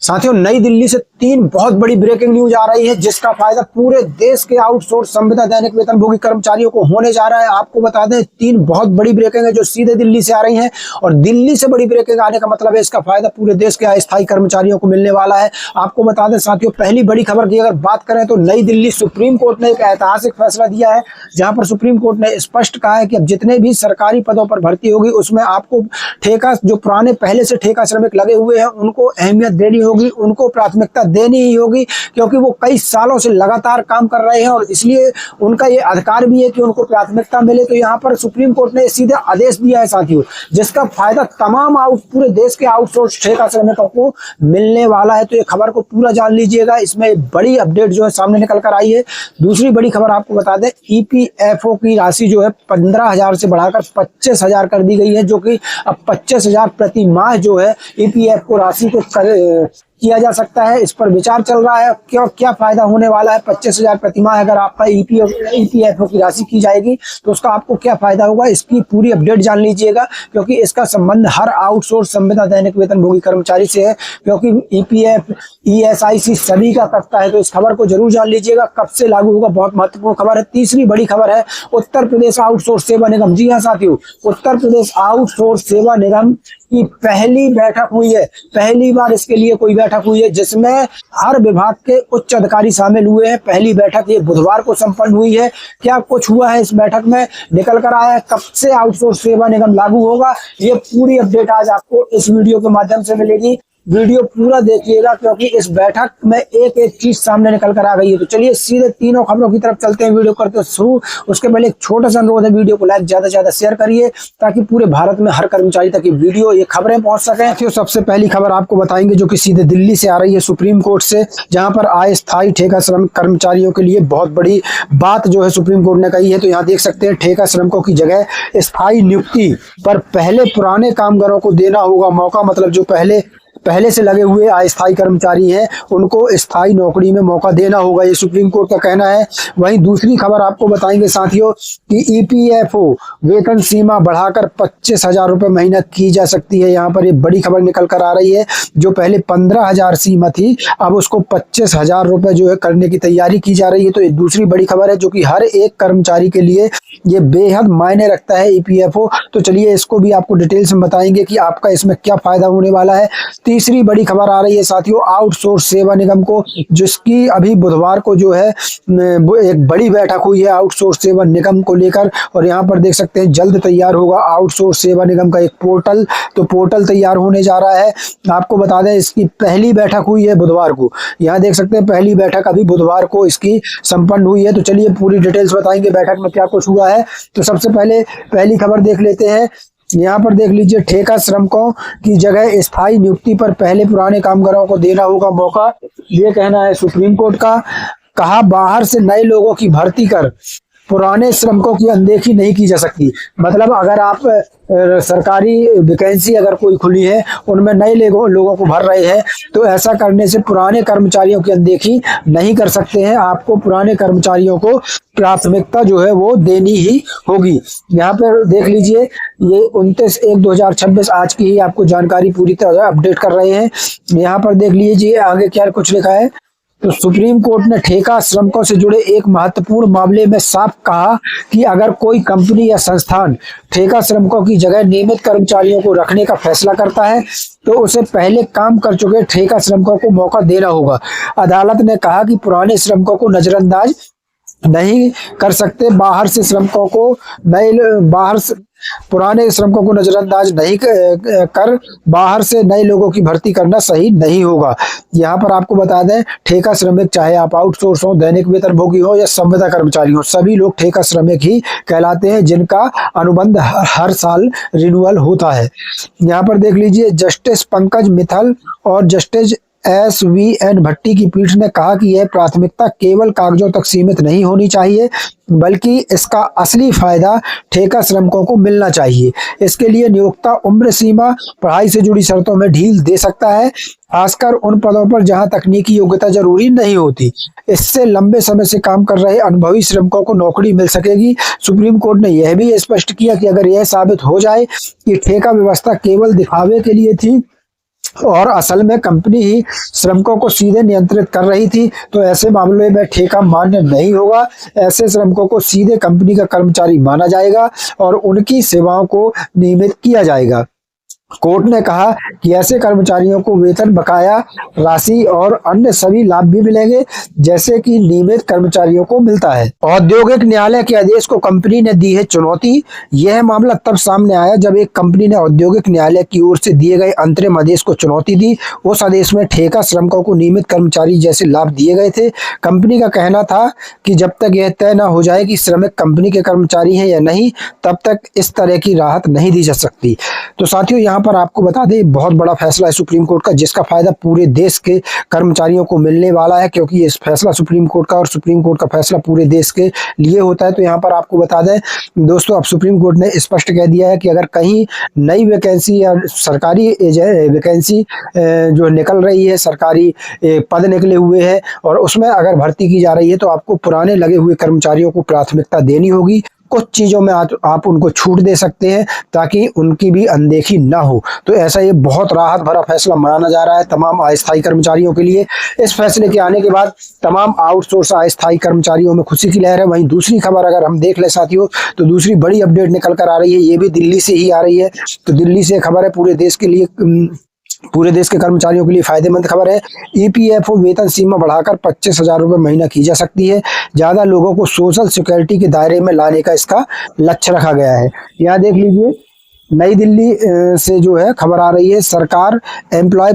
साथियों, नई दिल्ली से 3 बहुत बड़ी ब्रेकिंग न्यूज आ रही है जिसका फायदा पूरे देश के आउटसोर्स संविदा दैनिक वेतनभोगी कर्मचारियों को होने जा रहा है। आपको बता दें, 3 बहुत बड़ी ब्रेकिंग है जो सीधे दिल्ली से आ रही हैं और दिल्ली से बड़ी ब्रेकिंग आने का मतलब है इसका फायदा पूरे देश के अस्थायी कर्मचारियों को मिलने वाला है। आपको बता दें साथियों, पहली बड़ी खबर की अगर बात करें तो नई दिल्ली सुप्रीम कोर्ट ने एक ऐतिहासिक फैसला दिया है जहां पर सुप्रीम कोर्ट ने स्पष्ट कहा है कि अब जितने भी सरकारी पदों पर भर्ती होगी उसमें आपको ठेका, जो पुराने पहले से ठेका श्रमिक लगे हुए हैं उनको अहमियत देनी होगी, उनको प्राथमिकता देनी ही होगी, क्योंकि वो कई सालों से लगातार काम कर रहे हैं और इसलिए उनका ये अधिकार भी है कि उनको प्राथमिकता मिले। तो यहाँ पर सुप्रीम कोर्ट ने सीधे आदेश दिया है साथियों, जिसका फायदा तमाम पूरे देश के आउटसोर्स ठेका श्रमिकों को मिलने वाला है। तो ये खबर को पूरा जान लीजिएगा, इसमें बड़ी अपडेट जो है सामने निकल कर आई है। दूसरी बड़ी खबर आपको बता दें, ईपीएफओ की राशि जो है 15,000 से बढ़ाकर 25,000 कर दी गई है, जो कि अब 25,000 प्रति माह जो है ईपीएफओ राशि को किया जा सकता है। इस पर विचार चल रहा है क्या फायदा होने वाला है। 25,000 प्रति माह अगर आपका ईपीएफओ की राशि की जाएगी तो उसका आपको क्या फायदा होगा, इसकी पूरी अपडेट जान लीजिएगा, क्योंकि इसका संबंध हर आउटसोर्स संविदा दैनिक वेतनभोगी कर्मचारी से है, क्योंकि ईपीएफ ईएसआईसी सभी का करता है। तो इस खबर को जरूर जान लीजिएगा, कब से लागू होगा, बहुत महत्वपूर्ण खबर है। तीसरी बड़ी खबर है उत्तर प्रदेश आउटसोर्स सेवा निगम। जी हाँ साथियों, उत्तर प्रदेश आउटसोर्स सेवा निगम की पहली बैठक हुई है। पहली बार इसके लिए कोई बैठक हुई है जिसमें हर विभाग के उच्च अधिकारी शामिल हुए हैं। पहली बैठक ये बुधवार को संपन्न हुई है। क्या कुछ हुआ है इस बैठक में निकल कर आया है, कब से आउटसोर्स सेवा निगम लागू होगा, ये पूरी अपडेट आज आपको इस वीडियो के माध्यम से मिलेगी। वीडियो पूरा देखिएगा क्योंकि इस बैठक में एक एक चीज सामने निकल कर आ गई है। तो चलिए सीधे तीनों खबरों की तरफ चलते हैं, वीडियो करते हैं शुरू। उसके पहले एक छोटा सा अनुरोध है, वीडियो को लाइक ज्यादा से ज्यादा शेयर करिए ताकि पूरे भारत में हर कर्मचारी तक ये वीडियो, ये खबरें पहुंच सकें। तो सबसे पहली खबर आपको बताएंगे जो कि सीधे दिल्ली से आ रही है सुप्रीम कोर्ट से, जहां पर अस्थायी ठेका श्रमिक कर्मचारियों के लिए बहुत बड़ी बात जो है सुप्रीम कोर्ट ने कही है। तो यहाँ देख सकते हैं, ठेका श्रमिकों की जगह स्थायी नियुक्ति पर पहले पुराने कामगारों को देना होगा मौका। मतलब जो पहले से लगे हुए अस्थायी कर्मचारी हैं उनको स्थायी नौकरी में मौका देना होगा, ये सुप्रीम कोर्ट का कहना है। वहीं दूसरी खबर आपको बताएंगे साथियों कि ईपीएफओ वेतन सीमा बढ़ाकर 25,000 रुपये महीना की जा सकती है। यहाँ पर ये बड़ी खबर निकल कर आ रही है, जो पहले 15,000 सीमा थी अब उसको 25,000 रुपये जो है करने की तैयारी की जा रही है। तो ये दूसरी बड़ी खबर है जो कि हर एक कर्मचारी के लिए ये बेहद मायने रखता है ईपीएफओ। तो चलिए इसको भी आपको डिटेल्स में बताएंगे कि आपका इसमें क्या फायदा होने वाला है। तीसरी बड़ी खबर आ रही है साथियों आउटसोर्स सेवा निगम को, जिसकी अभी बुधवार को जो है एक बड़ी बैठक हुई है आउटसोर्स सेवा निगम को लेकर। और यहाँ पर देख सकते हैं जल्द तैयार होगा आउटसोर्स सेवा निगम का एक पोर्टल। तो पोर्टल तैयार होने जा रहा है। आपको बता दें इसकी पहली बैठक हुई है बुधवार को। यहाँ देख सकते हैं पहली बैठक अभी बुधवार को इसकी संपन्न हुई है। तो चलिए पूरी डिटेल्स बताएंगे बैठक में क्या कुछ हुआ है। तो सबसे पहले पहली खबर देख लेते हैं। यहाँ पर देख लीजिए, ठेका श्रमिकों की जगह स्थायी नियुक्ति पर पहले पुराने कामगारों को देना होगा मौका, ये कहना है सुप्रीम कोर्ट का। कहा बाहर से नए लोगों की भर्ती कर पुराने श्रमिकों की अनदेखी नहीं की जा सकती। मतलब अगर आप सरकारी वैकेंसी अगर कोई खुली है उनमें नए लोगों को भर रहे हैं तो ऐसा करने से पुराने कर्मचारियों की अनदेखी नहीं कर सकते हैं। आपको पुराने कर्मचारियों को प्राथमिकता जो है वो देनी ही होगी। यहाँ पर देख लीजिए, ये 29/1/2026 आज की ही आपको जानकारी पूरी तरह अपडेट कर रहे हैं। यहाँ पर देख लीजिए आगे क्या कुछ लिखा है। तो सुप्रीम कोर्ट ने ठेका श्रमिकों से जुड़े एक महत्वपूर्ण मामले में साफ कहा कि अगर कोई कंपनी या संस्थान ठेका श्रमिकों की जगह नियमित कर्मचारियों को रखने का फैसला करता है तो उसे पहले काम कर चुके ठेका श्रमिकों को मौका देना होगा। अदालत ने कहा कि पुराने श्रमिकों को नजरअंदाज नहीं कर सकते, पुराने श्रमिकों को नजरअंदाज नहीं कर बाहर से नए लोगों की भर्ती करना सही नहीं होगा। यहाँ पर आपको बता दें, ठेका श्रमिक चाहे आप आउटसोर्स हो, दैनिक वेतनभोगी हो या संविदा कर्मचारी हो, सभी लोग ठेका श्रमिक ही कहलाते हैं जिनका अनुबंध हर साल रिन्यूअल होता है। यहाँ पर देख लीजिए, जस्टिस पंकज मित्तल और जस्टिस SVN भट्टी की पीठ ने कहा कि यह प्राथमिकता केवल कागजों तक सीमित नहीं होनी चाहिए बल्कि इसका असली फायदा ठेका श्रमिकों को मिलना चाहिए। इसके लिए नियोक्ता उम्र सीमा, पढ़ाई से जुड़ी शर्तों में ढील दे सकता है, खासकर उन पदों पर जहां तकनीकी योग्यता जरूरी नहीं होती। इससे लंबे समय से काम कर रहे अनुभवी श्रमिकों को नौकरी मिल सकेगी। सुप्रीम कोर्ट ने यह भी स्पष्ट किया कि अगर यह साबित हो जाए कि ठेका व्यवस्था केवल दिखावे के लिए थी और असल में कंपनी ही श्रमिकों को सीधे नियंत्रित कर रही थी। तो ऐसे मामले में ठेका मान्य नहीं होगा। ऐसे श्रमिकों को सीधे कंपनी का कर्मचारी माना जाएगा और उनकी सेवाओं को नियमित किया जाएगा। कोर्ट ने कहा कि ऐसे कर्मचारियों को वेतन, बकाया राशि और अन्य सभी लाभ भी मिलेंगे जैसे कि नियमित कर्मचारियों को मिलता है। औद्योगिक न्यायालय के आदेश को कंपनी ने दी है चुनौती। यह मामला तब सामने आया जब एक कंपनी ने औद्योगिक न्यायालय की ओर से दिए गए अंतरिम आदेश को चुनौती दी। उस आदेश में ठेका श्रमिकों को नियमित कर्मचारी जैसे लाभ दिए गए थे। कंपनी का कहना था कि जब तक यह तय न हो जाए कि श्रमिक कंपनी के कर्मचारी हैं या नहीं, तब तक इस तरह की राहत नहीं दी जा सकती। तो साथियों, यहाँ पर आपको बता दें, बहुत बड़ा फैसला है सुप्रीम कोर्ट का, जिसका फायदा पूरे देश के कर्मचारियों को मिलने वाला है, क्योंकि ये फैसला सुप्रीम कोर्ट का और सुप्रीम कोर्ट का फैसला पूरे देश के लिए होता है। तो यहाँ पर आपको बता दें दोस्तों, अब सुप्रीम कोर्ट ने स्पष्ट कह दिया है कि अगर कहीं नई वैकेंसी या सरकारी वैकेंसी जो निकल रही है, सरकारी पद निकले हुए हैं और उसमें अगर भर्ती की जा रही है, तो आपको पुराने लगे हुए कर्मचारियों को प्राथमिकता देनी होगी। कुछ चीज़ों में आप उनको छूट दे सकते हैं ताकि उनकी भी अनदेखी ना हो। तो ऐसा ये बहुत राहत भरा फैसला माना जा रहा है तमाम अस्थायी कर्मचारियों के लिए। इस फैसले के आने के बाद तमाम आउटसोर्स अस्थायी कर्मचारियों में खुशी की लहर है। वहीं दूसरी खबर अगर हम देख लें साथियों, तो दूसरी बड़ी अपडेट निकल कर आ रही है, ये भी दिल्ली से ही आ रही है। तो दिल्ली से खबर है, पूरे देश के कर्मचारियों के लिए फायदेमंद खबर है। ईपीएफओ वेतन सीमा बढ़ाकर 25,000 रुपये महीना की जा सकती है। ज्यादा लोगों को सोशल सिक्योरिटी के दायरे में लाने का इसका लक्ष्य रखा गया है। यहाँ देख लीजिए, नई दिल्ली से जो है खबर आ रही है, सरकार एम्प्लॉय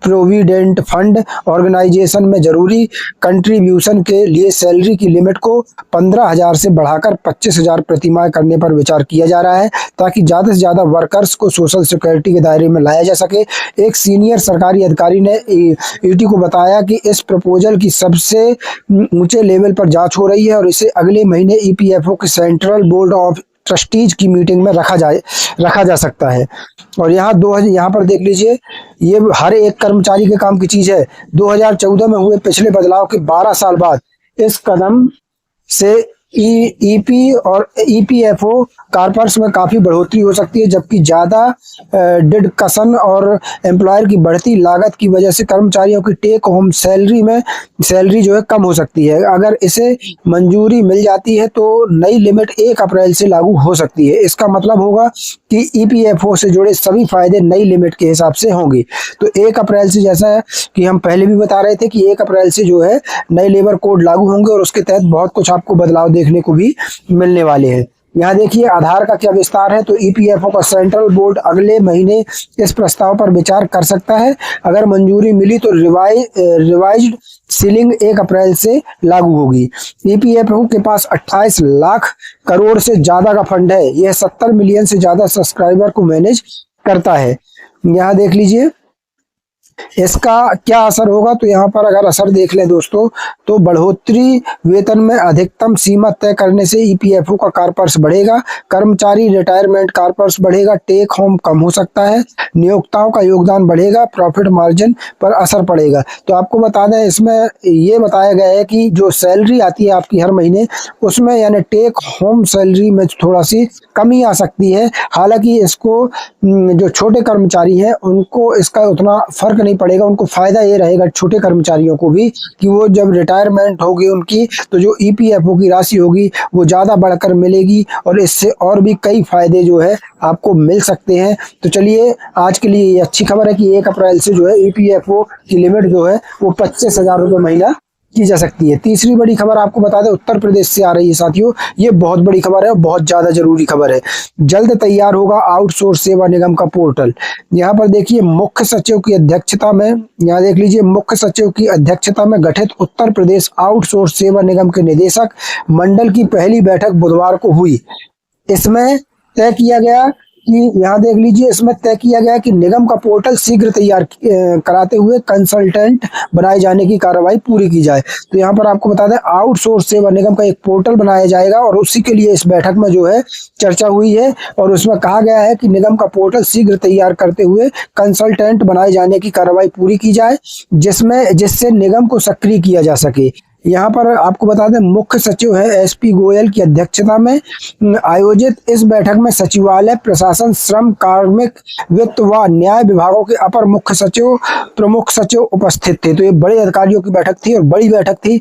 प्रोविडेंट फंड ऑर्गेनाइजेशन में जरूरी कंट्रीब्यूशन के लिए सैलरी की लिमिट को 15,000 से बढ़ाकर 25,000 प्रति माह करने पर विचार किया जा रहा है, ताकि ज़्यादा से ज़्यादा वर्कर्स को सोशल सिक्योरिटी के दायरे में लाया जा सके। एक सीनियर सरकारी अधिकारी ने ईटी को बताया कि इस प्रपोजल की सबसे ऊंचे लेवल पर जांच हो रही है और इसे अगले महीने ईपीएफओ के सेंट्रल बोर्ड ऑफ ट्रस्टीज की मीटिंग में रखा जा सकता है। और यहाँ पर देख लीजिए, ये हर एक कर्मचारी के काम की चीज है। 2014 में हुए पिछले बदलाव के 12 साल बाद इस कदम से ईपी और ईपीएफओ कारपर्स में काफी बढ़ोतरी हो सकती है, जबकि ज्यादा डिडक्शन और एम्प्लॉयर की बढ़ती लागत की वजह से कर्मचारियों की टेक होम सैलरी जो है कम हो सकती है। अगर इसे मंजूरी मिल जाती है तो नई लिमिट 1 अप्रैल से लागू हो सकती है। इसका मतलब होगा कि ईपीएफओ से जुड़े सभी फायदे नई लिमिट के हिसाब से होंगे। तो 1 अप्रैल से, जैसा है कि हम पहले भी बता रहे थे कि 1 अप्रैल से जो है नए लेबर कोड लागू होंगे और उसके तहत बहुत कुछ आपको बदलाव देखने को भी मिलने वाले हैं। यहाँ देखिए, आधार का क्या विस्तार है। तो ईपीएफओ का सेंट्रल बोर्ड अगले महीने इस प्रस्ताव पर विचार कर सकता है। अगर मंजूरी मिली तो रिवाइज्ड सीलिंग 1 अप्रैल से लागू होगी। ईपीएफओ के पास 28 लाख करोड़ से ज्यादा का फंड है। यह 70 मिलियन से ज्यादा सब्सक्राइबर को मैनेज करता है। यहाँ देख लीजिए, इसका क्या असर होगा। तो यहाँ पर अगर असर देख लें दोस्तों, तो बढ़ोतरी वेतन में अधिकतम सीमा तय करने से ईपीएफओ का कारपर्स बढ़ेगा, कर्मचारी रिटायरमेंट कारपर्स बढ़ेगा, टेक होम कम हो सकता है, नियोक्ताओं का योगदान बढ़ेगा, प्रॉफिट मार्जिन पर असर पड़ेगा। तो आपको बता दें, इसमें ये बताया गया है कि जो सैलरी आती है आपकी हर महीने, उसमें यानी टेक होम सैलरी में थोड़ा सी कमी आ सकती है। हालांकि इसको जो छोटे कर्मचारी हैं उनको इसका उतना फर्क नहीं पड़ेगा। उनको फायदा ये रहेगा छोटे कर्मचारियों को भी कि वो जब रिटायरमेंट होगी उनकी, तो जो ईपीएफओ की राशि होगी वो ज्यादा बढ़कर मिलेगी और इससे और भी कई फायदे जो है आपको मिल सकते हैं। तो चलिए, आज के लिए ये अच्छी खबर है कि 1 अप्रैल से जो है ईपीएफओ की लिमिट जो है वो 25,000 रुपये महीना की जा सकती है। तीसरी बड़ी खबर आपको बता दें, उत्तर प्रदेश से आ रही है साथियों। ये बहुत बड़ी खबर है, बहुत ज्यादा जरूरी खबर है। जल्द तैयार होगा आउटसोर्स सेवा निगम का पोर्टल। यहाँ पर देखिए, मुख्य सचिव की अध्यक्षता में, यहाँ देख लीजिए, मुख्य सचिव की अध्यक्षता में गठित उत्तर प्रदेश आउटसोर्स सेवा निगम के निदेशक मंडल की पहली बैठक बुधवार को हुई। इसमें तय किया गया कि, यहाँ देख लीजिए, इसमें तय किया गया कि निगम का पोर्टल शीघ्र तैयार कराते हुए कंसल्टेंट बनाए जाने की कार्रवाई पूरी की जाए। तो यहाँ पर आपको बता दें, आउटसोर्स सेवा निगम का एक पोर्टल बनाया जाएगा और उसी के लिए इस बैठक में जो है चर्चा हुई है और उसमें कहा गया है कि निगम का पोर्टल शीघ्र तैयार करते हुए कंसल्टेंट बनाए जाने की कार्रवाई पूरी की जाए, जिससे निगम को सक्रिय किया जा सके। यहाँ पर आपको बता दें मुख्य सचिव है एसपी गोयल की अध्यक्षता में आयोजित इस बैठक में सचिवालय, प्रशासन, श्रम, कार्मिक, वित्त व न्याय विभागों के अपर मुख्य सचिव, प्रमुख सचिव उपस्थित थे। तो ये बड़े अधिकारियों की बैठक थी और बड़ी बैठक थी।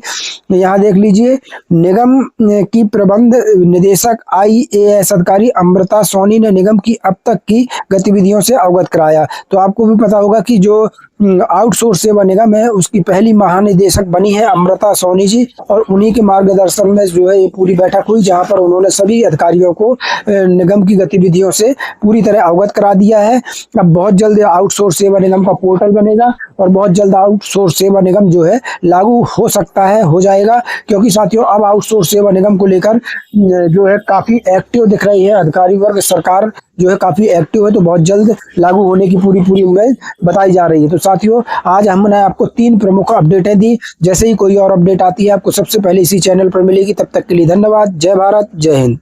यहाँ देख लीजिए, निगम की प्रबंध निदेशक IAS अधिकारी अमृता सोनी ने निगम की अब तक की गतिविधियों से अवगत कराया। तो आपको भी पता होगा कि जो आउटसोर्स सेवा निगम है उसकी पहली महानिदेशक बनी है अमृता सोनी जी, और उन्हीं के मार्गदर्शन में जो है ये पूरी बैठक हुई, जहां पर उन्होंने सभी अधिकारियों को निगम की गतिविधियों से पूरी तरह अवगत करा दिया है। अब बहुत जल्द आउटसोर्स सेवा निगम का पोर्टल बनेगा और बहुत जल्द आउटसोर्स सेवा निगम जो है लागू हो सकता है, हो जाएगा, क्योंकि साथियों अब आउटसोर्स सेवा निगम को लेकर जो है काफी एक्टिव दिख रही है अधिकारी वर्ग, सरकार जो है काफी एक्टिव है। तो बहुत जल्द लागू होने की पूरी उम्मीद बताई जा रही है। तो साथियों आज हमने आपको 3 प्रमुख अपडेटें दी। जैसे ही कोई और अपडेट आती है आपको सबसे पहले इसी चैनल पर मिलेगी। तब तक के लिए धन्यवाद। जय भारत, जय हिंद।